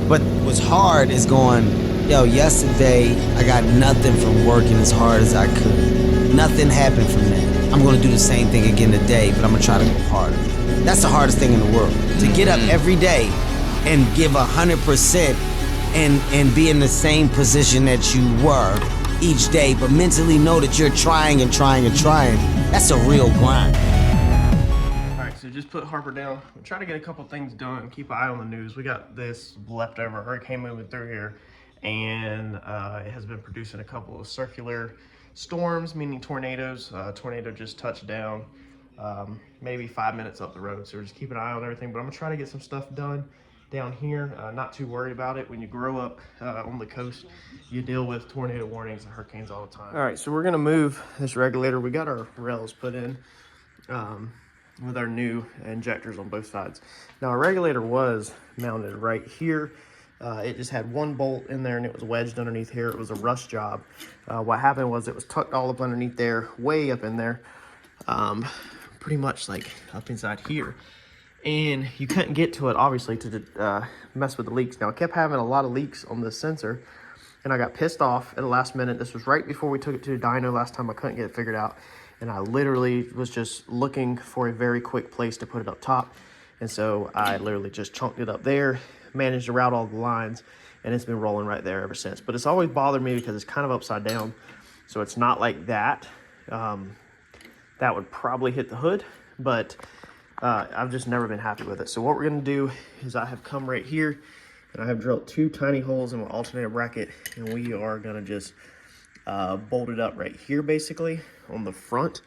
But what's hard is going, yo, yesterday I got nothing from working as hard as I could. Nothing happened from that. I'm gonna do the same thing again today, but I'm gonna try to go harder. That's the hardest thing in the world. To get up every day and give 100% and be in the same position that you were each day, but mentally know that you're trying and trying and trying. That's a real grind. So just put Harper down. We'll try to get a couple things done. Keep an eye on the news. We got this leftover hurricane moving through here, and it has been producing a couple of circular storms, meaning tornadoes. Tornado just touched down maybe 5 minutes up the road. So we're just keeping an eye on everything. But I'm gonna try to get some stuff done down here. Not too worried about it. When you grow up on the coast, you deal with tornado warnings and hurricanes all the time. All right, so we're gonna move this regulator. We got our rails put in. With our new injectors on both sides. Now our regulator was mounted right here. It just had one bolt in there and it was wedged underneath here. It was a rush job. What happened was it was tucked all up underneath there, way up in there, pretty much like up inside here. And you couldn't get to it, obviously, to mess with the leaks. Now I kept having a lot of leaks on this sensor and I got pissed off at the last minute. This was right before we took it to the dyno last time. I couldn't get it figured out. And I literally was just looking for a very quick place to put it up top. And so I literally just chunked it up there, managed to route all the lines, and it's been rolling right there ever since. But it's always bothered me because it's kind of upside down. So it's not like that. That would probably hit the hood, but I've just never been happy with it. So what we're gonna do is I have come right here and I have drilled 2 tiny holes in my alternator bracket, and we are gonna just bolt it up right here basically on the front.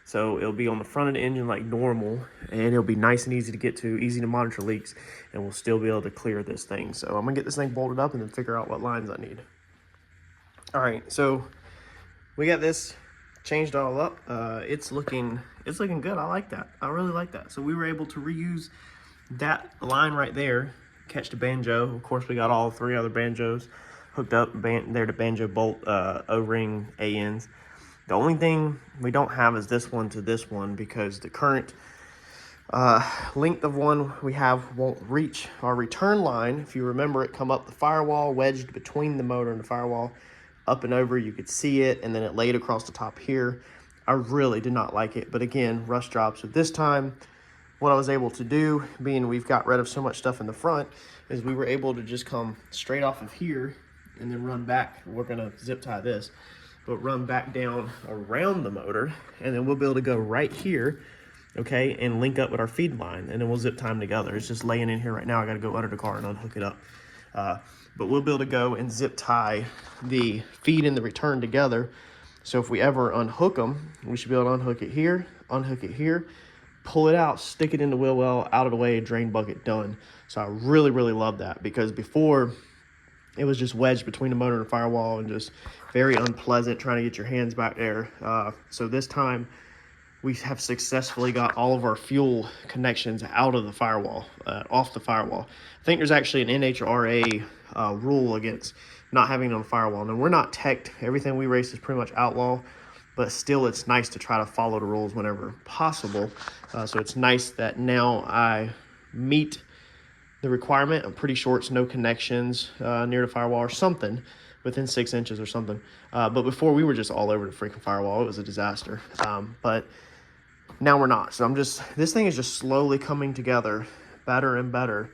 So it'll be on the front of the engine like normal, and it'll be nice and easy to get to, easy to monitor leaks, and we'll still be able to clear this thing. So I'm gonna get this thing bolted up and then figure out what lines I need. All right, so we got this changed all up. It's looking good. I like that. I really like that. So we were able to reuse that line right there, catch the banjo. Of course, we got all 3 other banjos hooked up there to banjo bolt O-ring ANs. The only thing we don't have is this one to this one, because the current length of one we have won't reach our return line. If you remember, it come up the firewall, wedged between the motor and the firewall, up and over. You could see it, and then it laid across the top here. I really did not like it, but again, rush job. So this time, what I was able to do, being we've got rid of so much stuff in the front, is we were able to just come straight off of here and then run back. We're gonna zip tie this, but run back down around the motor, and then we'll be able to go right here, okay, and link up with our feed line, and then we'll zip tie them together. It's just laying in here right now. I gotta go under the car and unhook it up. But we'll be able to go and zip tie the feed and the return together. So if we ever unhook them, we should be able to unhook it here, pull it out, stick it in the wheel well, out of the way, drain bucket, done. So I really, really love that, because before it was just wedged between the motor and the firewall and just very unpleasant trying to get your hands back there. So this time we have successfully got all of our fuel connections out of the firewall, off the firewall. I think there's actually an NHRA rule against not having it on the firewall. Now, we're not teched. Everything we race is pretty much outlaw, but still it's nice to try to follow the rules whenever possible. So it's nice that now I meet the requirement. I'm pretty sure it's no connections near the firewall or something, within 6 inches or something. But before, we were just all over the freaking firewall. It was a disaster. But now we're not. So this thing is just slowly coming together better and better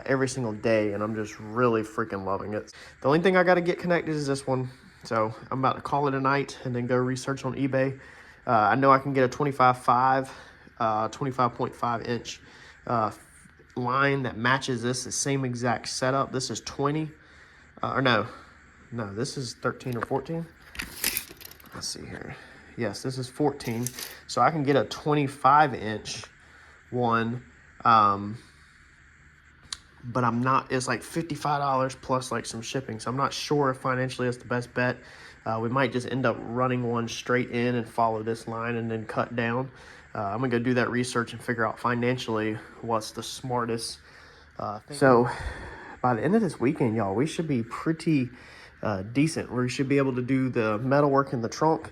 every single day, and I'm just really freaking loving it. The only thing I got to get connected is this one. So I'm about to call it a night and then go research on eBay. I know I can get a 25.5 inch line that matches this, the same exact setup. This is 20, no, this is 13 or 14. Let's see here. Yes, this is 14. So I can get a 25 inch one, but I'm not, it's like $55 plus like some shipping. So I'm not sure if financially it's the best bet. We might just end up running one straight in and follow this line and then cut down. I'm gonna go do that research and figure out financially what's the smartest thing. So by the end of this weekend, y'all, we should be pretty decent. We should be able to do the metal work in the trunk,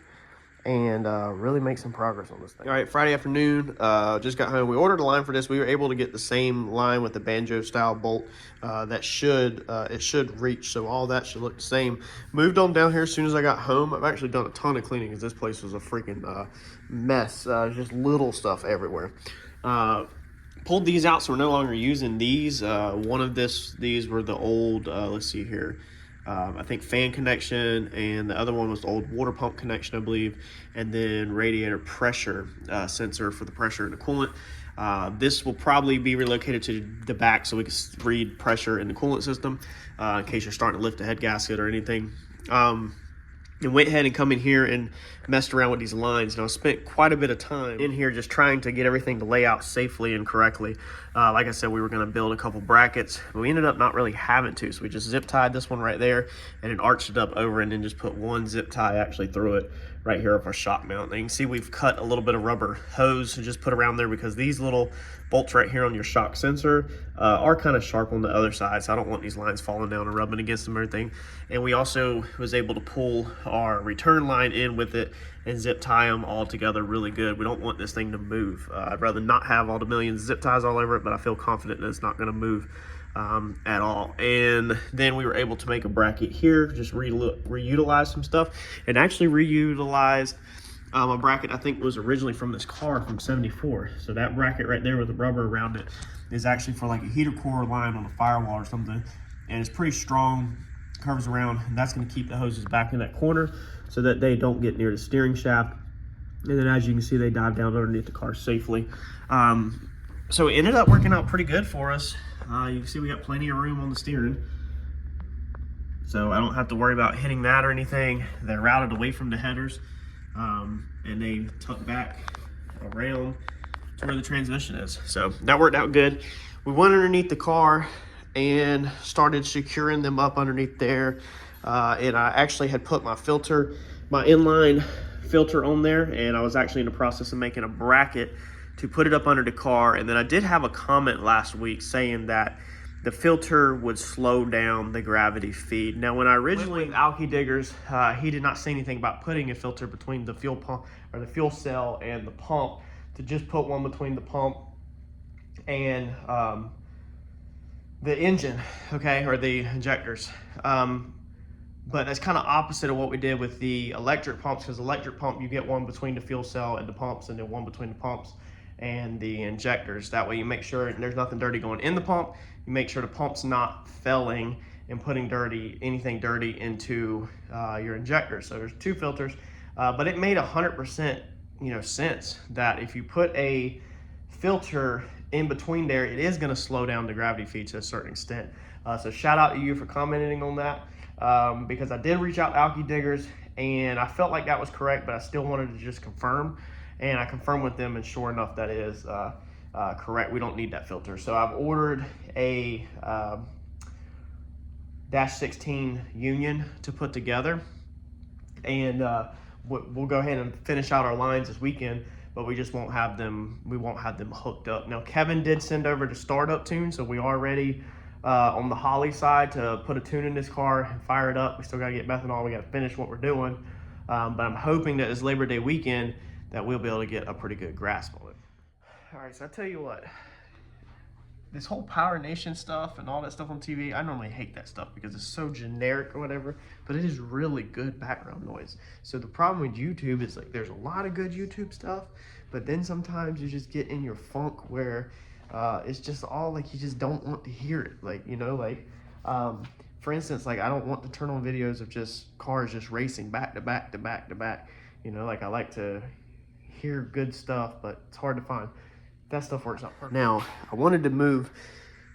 and really make some progress on this thing. All right, Friday afternoon, just got home. We ordered a line for this. We were able to get the same line with the banjo style bolt. That should it should reach, so all that should look the same. Moved on down here as soon as I got home. I've actually done a ton of cleaning because this place was a freaking mess. Just little stuff everywhere. Pulled these out, so we're no longer using these. One of these were the old, let's see here, I think fan connection, and the other one was the old water pump connection, I believe, and then radiator pressure sensor for the pressure in the coolant. This will probably be relocated to the back so we can read pressure in the coolant system in case you're starting to lift a head gasket or anything. And went ahead and come in here and messed around with these lines. And I spent quite a bit of time in here just trying to get everything to lay out safely and correctly. Like I said, we were going to build a couple brackets, but we ended up not really having to. So we just zip tied this one right there and then arched it up over and then just put one zip tie actually through it right here of our shock mount. And you can see we've cut a little bit of rubber hose to just put around there because these little bolts right here on your shock sensor are kind of sharp on the other side, so I don't want these lines falling down and rubbing against them or anything. And we also was able to pull our return line in with it and zip tie them all together really good. We don't want this thing to move. I'd rather not have all the millions of zip ties all over it, but I feel confident that it's not going to move at all. And then we were able to make a bracket here, just reutilize some stuff, and actually reutilized a bracket I think was originally from this car from '74. So that bracket right there with the rubber around it is actually for like a heater core line on a firewall or something, and it's pretty strong, curves around, and that's going to keep the hoses back in that corner so that they don't get near the steering shaft. And then as you can see, they dive down underneath the car safely. So it ended up working out pretty good for us. You can see we got plenty of room on the steering, so I don't have to worry about hitting that or anything. They're routed away from the headers, and they tuck back around to where the transmission is. So that worked out good. We went underneath the car and started securing them up underneath there. And I actually had put my filter, my inline filter on there, and I was actually in the process of making a bracket to put it up under the car. And then I did have a comment last week saying that the filter would slow down the gravity feed. Now, when I originally with Alky Diggers, he did not say anything about putting a filter between the fuel pump or the fuel cell and the pump, to just put one between the pump and the engine, okay, or the injectors. But that's kind of opposite of what we did with the electric pumps, because electric pump, you get one between the fuel cell and the pumps, and then one between the pumps and the injectors. That way you make sure there's nothing dirty going in the pump. You make sure the pump's not failing and putting anything dirty into your injector. So there's two filters, but it made 100% sense that if you put a filter in between there, it is going to slow down the gravity feed to a certain extent. So shout out to you for commenting on that, because I did reach out to Alky Diggers and I felt like that was correct, but I still wanted to just confirm. And I confirmed with them, and sure enough, that is correct. We don't need that filter. So I've ordered a -16 union to put together, and we'll go ahead and finish out our lines this weekend, but we just won't have them. We won't have them hooked up. Now, Kevin did send over the startup tune, so we are ready on the Holly side to put a tune in this car and fire it up. We still got to get methanol. We got to finish what we're doing, but I'm hoping that this Labor Day weekend that we'll be able to get a pretty good grasp on it. All right, so I tell you what, this whole Power Nation stuff and all that stuff on TV, I normally hate that stuff because it's so generic or whatever, but it is really good background noise. So the problem with YouTube is, like, there's a lot of good YouTube stuff, but then sometimes you just get in your funk where it's just all like, you just don't want to hear it. Like, for instance, like, I don't want to turn on videos of just cars just racing back to back to back to back. Like, I like to hear good stuff, but it's hard to find. That stuff works out perfect. Now, I wanted to move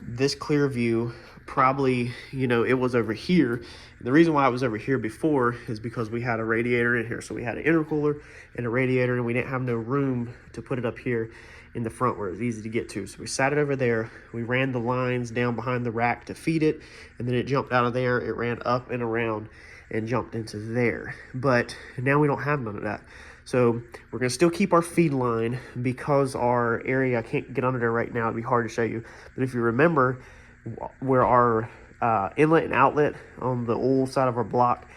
this clear view, probably, it was over here. And the reason why I was over here before is because we had a radiator in here. So we had an intercooler and a radiator, and we didn't have no room to put it up here in the front where it was easy to get to. So we sat it over there. We ran the lines down behind the rack to feed it, and then it jumped out of there. It ran up and around and jumped into there. But now we don't have none of that. So we're going to still keep our feed line because our area, I can't get under there right now. It'd be hard to show you. But if you remember where our inlet and outlet on the old side of our block,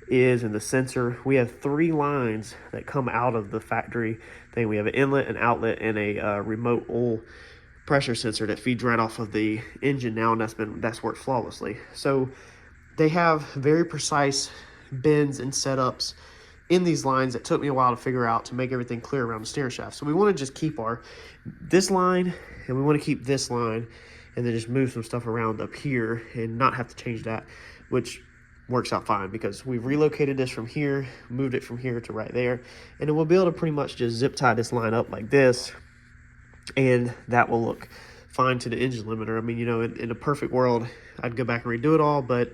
is and the sensor. We have 3 lines that come out of the factory thing. We have an inlet, an outlet, and a remote oil pressure sensor that feeds right off of the engine now, and that's worked flawlessly. So they have very precise bends and setups in these lines that took me a while to figure out to make everything clear around the steering shaft. So we want to just keep this line, and we want to keep this line, and then just move some stuff around up here and not have to change that, which works out fine because we've relocated this from here, moved it from here to right there, and then we'll be able to pretty much just zip tie this line up like this, and that will look fine to the engine limiter. I mean, you know, in a perfect world, I'd go back and redo it all, but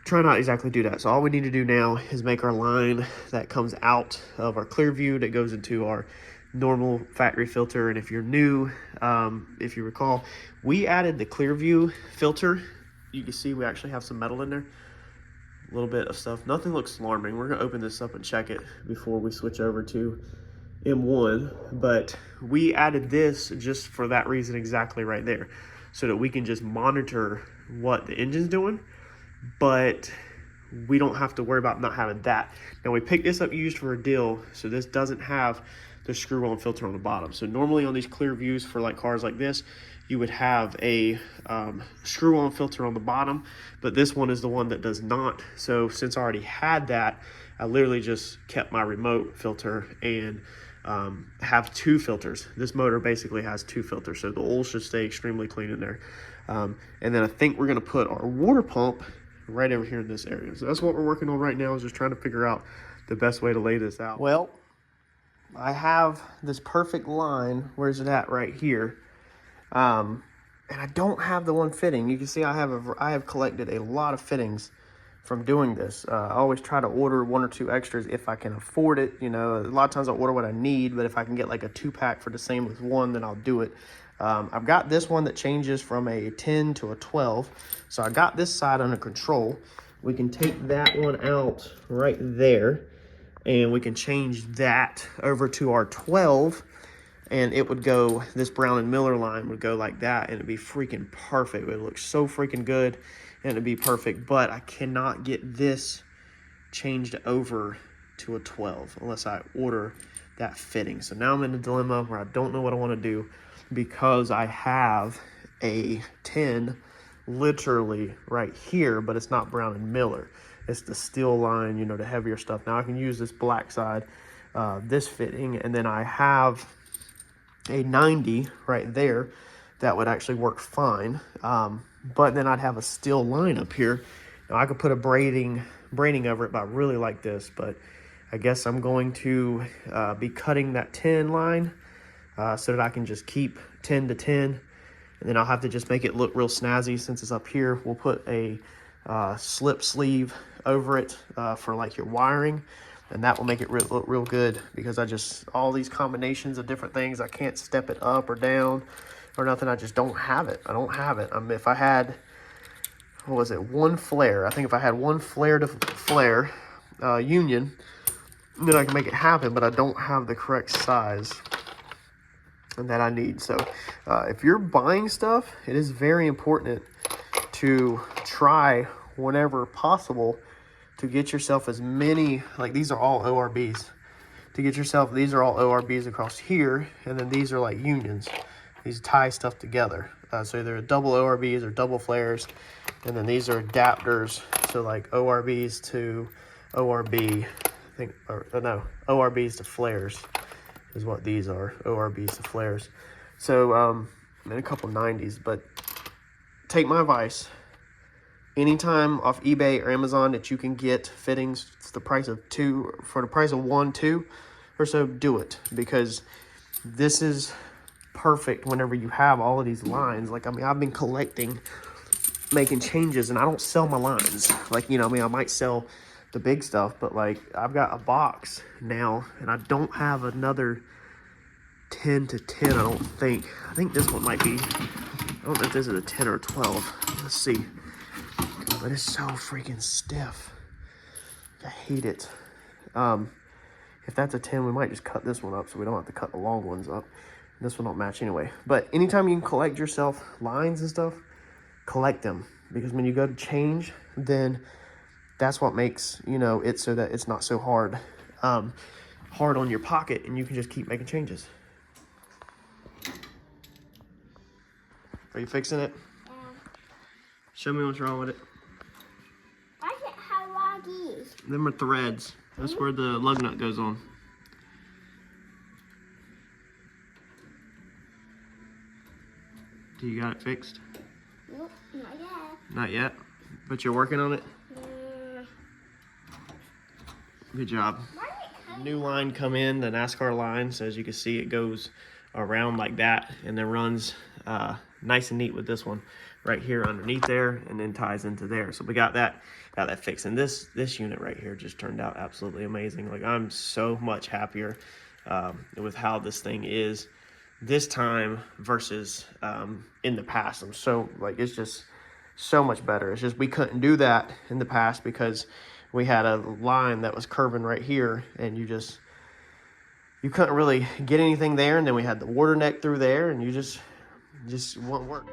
try not exactly do that. So all we need to do now is make our line that comes out of our clear view that goes into our normal factory filter. And if you're new, if you recall, we added the clear view filter. You can see we actually have some metal in there, a little bit of stuff. Nothing looks alarming. We're gonna open this up and check it before we switch over to M1, but we added this just for that reason exactly right there, so that we can just monitor what the engine's doing, but we don't have to worry about not having that. Now we picked this up used for a deal, so this doesn't have the screw-on filter on the bottom. So normally on these clear views for like cars like this, you would have a screw-on filter on the bottom, but this one is the one that does not. So since I already had that, I literally just kept my remote filter and have 2 filters. This motor basically has 2 filters, so the oil should stay extremely clean in there. And then I think we're gonna put our water pump right over here in this area. So that's what we're working on right now, is just trying to figure out the best way to lay this out. Well, I have this perfect line. Where's it at? Right here. And I don't have the one fitting. You can see I have collected a lot of fittings from doing this. I always try to order 1 or 2 extras if I can afford it. You know, a lot of times I'll order what I need, but if I can get like a 2-pack for the same as 1, then I'll do it. I've got this one that changes from a 10 to a 12. So I got this side under control. We can take that one out right there, and we can change that over to our 12, and it would go, this Brown and Miller line would go like that, and it'd be freaking perfect. It would look so freaking good, and it'd be perfect. But I cannot get this changed over to a 12 unless I order that fitting. So now I'm in a dilemma where I don't know what I want to do, because I have a 10 literally right here, but it's not Brown and Miller. It's the steel line, you know, the heavier stuff. Now I can use this black side, this fitting, and then I have a 90 right there that would actually work fine. But then I'd have a steel line up here. Now I could put a braiding over it, but I really like this. But I guess I'm going to be cutting that 10 line so that I can just keep 10 to 10. And then I'll have to just make it look real snazzy since it's up here. We'll put a slip sleeve over it for like your wiring, and that will make it look real good, because all these combinations of different things, I can't step it up or down or nothing. I just don't have it. I don't have it. I mean, if I had, what was it, 1 flare, I think if I had 1 flare to flare union, then I can make it happen, but I don't have the correct size and that I need. So if you're buying stuff, it is very important to try whenever possible to get yourself as many, like these are all ORBs, to get yourself, these are all ORBs across here, and then these are like unions. These tie stuff together. So they're double ORBs or double flares, and then these are adapters, so like ORBs to ORB, I think, or no, ORBs to flares is what these are, ORBs to flares. So, and a couple 90s, but take my advice. Anytime off eBay or Amazon that you can get fittings, it's the price of 2, for the price of 1, 2 or so, do it, because this is perfect whenever you have all of these lines. Like, I mean, I've been collecting, making changes, and I don't sell my lines. Like, you know, I mean, I might sell the big stuff, but like, I've got a box now, and I don't have another 10 to 10, I don't think. I think this one might be, I don't know if this is a 10 or a 12. Let's see. But it's so freaking stiff. I hate it. If that's a 10, we might just cut this one up so we don't have to cut the long ones up. This one don't match anyway. But anytime you can collect yourself lines and stuff, collect them. Because when you go to change, then that's what makes, you know, it so that it's not so hard on your pocket, and you can just keep making changes. Are you fixing it? Yeah. Show me what's wrong with it. Why does it have loggies? Them are threads. That's where the lug nut goes on. Do you got it fixed? Nope, not yet. Not yet, but you're working on it? Yeah. Good job. Why did it come? New line come in, the NASCAR line, so as you can see it goes around like that and then runs nice and neat with this one right here underneath there, and then ties into there. So we got that fixed, and this unit right here just turned out absolutely amazing. Like, I'm so much happier with how this thing is this time versus in the past. I'm so, like, it's just so much better. It's just we couldn't do that in the past because we had a line that was curving right here, and you couldn't really get anything there, and then we had the water neck through there, and you just wouldn't work.